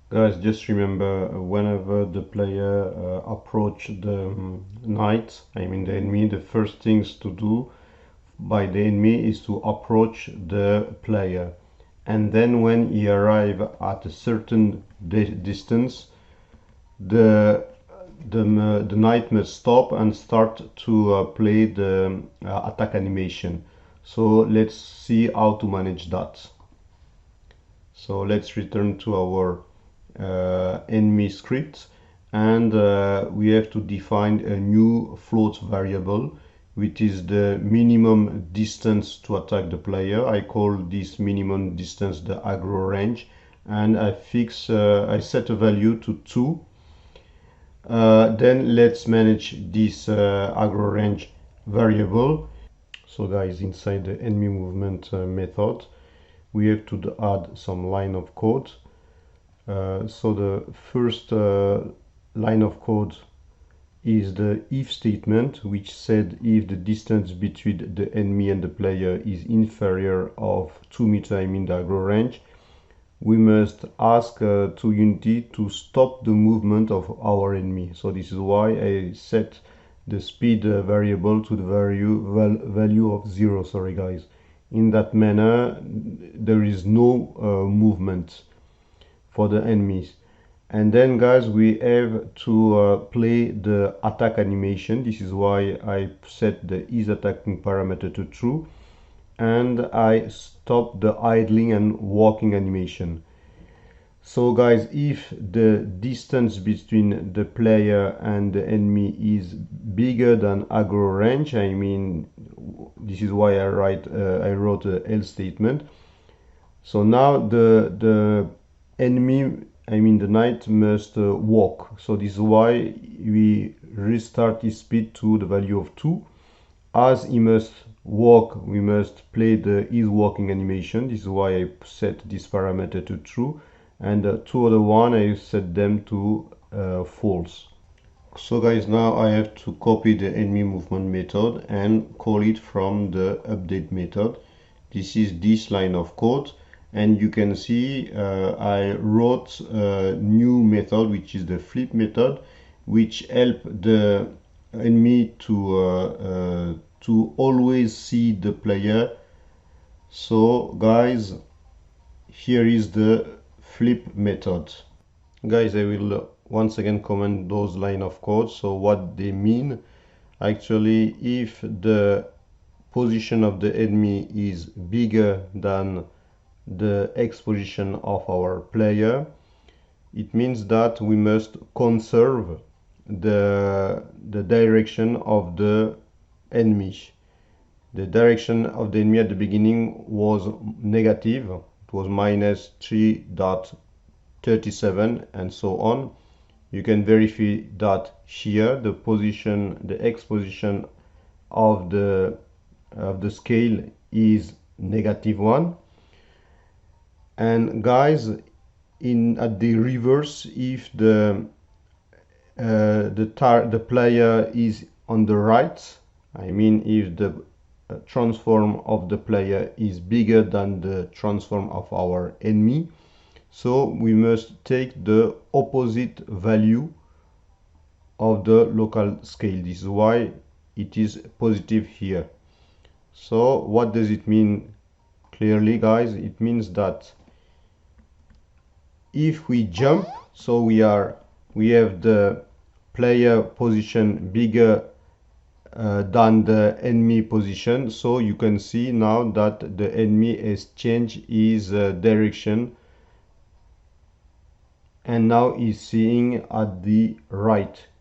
Guys, just remember whenever the player approach the knight, I mean the enemy, the first things to do by the enemy is to approach the player, and then when he arrive at a certain distance, the the knight must stop and start to play the attack animation. So let's see how to manage that. So let's return to our enemy script, and we have to define a new float variable, which is the minimum distance to attack the player. I call this minimum distance the aggro range, and I set a value to 2. Then let's manage this aggro range variable. So guys, inside the enemy movement method, we have to add some line of code. So the first line of code is the if statement, which said if the distance between the enemy and the player is inferior of 2 meters, I mean the aggro range, we must ask to Unity to stop the movement of our enemy. So this is why I set the speed variable to the value of 0. Sorry guys. In that manner, there is no movement for the enemies. And then guys, we have to play the attack animation. This is why I set the is attacking parameter to true, and I stop the idling and walking animation. So guys, if the distance between the player and the enemy is bigger than aggro range, I mean, this is why I wrote a else statement. So now the enemy, I mean the knight, must walk. So this is why we restart his speed to the value of 2. As he must walk, we must play the is walking animation. This is why I set this parameter to true, and the two other one I set them to false. So guys, now I have to copy the enemy movement method and call it from the update method. This is this line of code, and you can see I wrote a new method, which is the flip method, which help the enemy to always see the player. So guys, here is the flip method. Guys, I will once again comment those line of code. So what they mean, actually, if the position of the enemy is bigger than the X position of our player, it means that we must conserve the direction of the enemy. The direction of the enemy at the beginning was negative. It was minus 3.37 and so on. You can verify that here the position, the X position of the scale is -1. And guys, at the reverse, if the player is on the right, I mean if the transform of the player is bigger than the transform of our enemy, so we must take the opposite value of the local scale. This is why it is positive here. So what does it mean clearly, guys? It means that if we jump, so we have the player position bigger than the enemy position, so you can see now that the enemy has changed his direction, and now he's seeing at the right.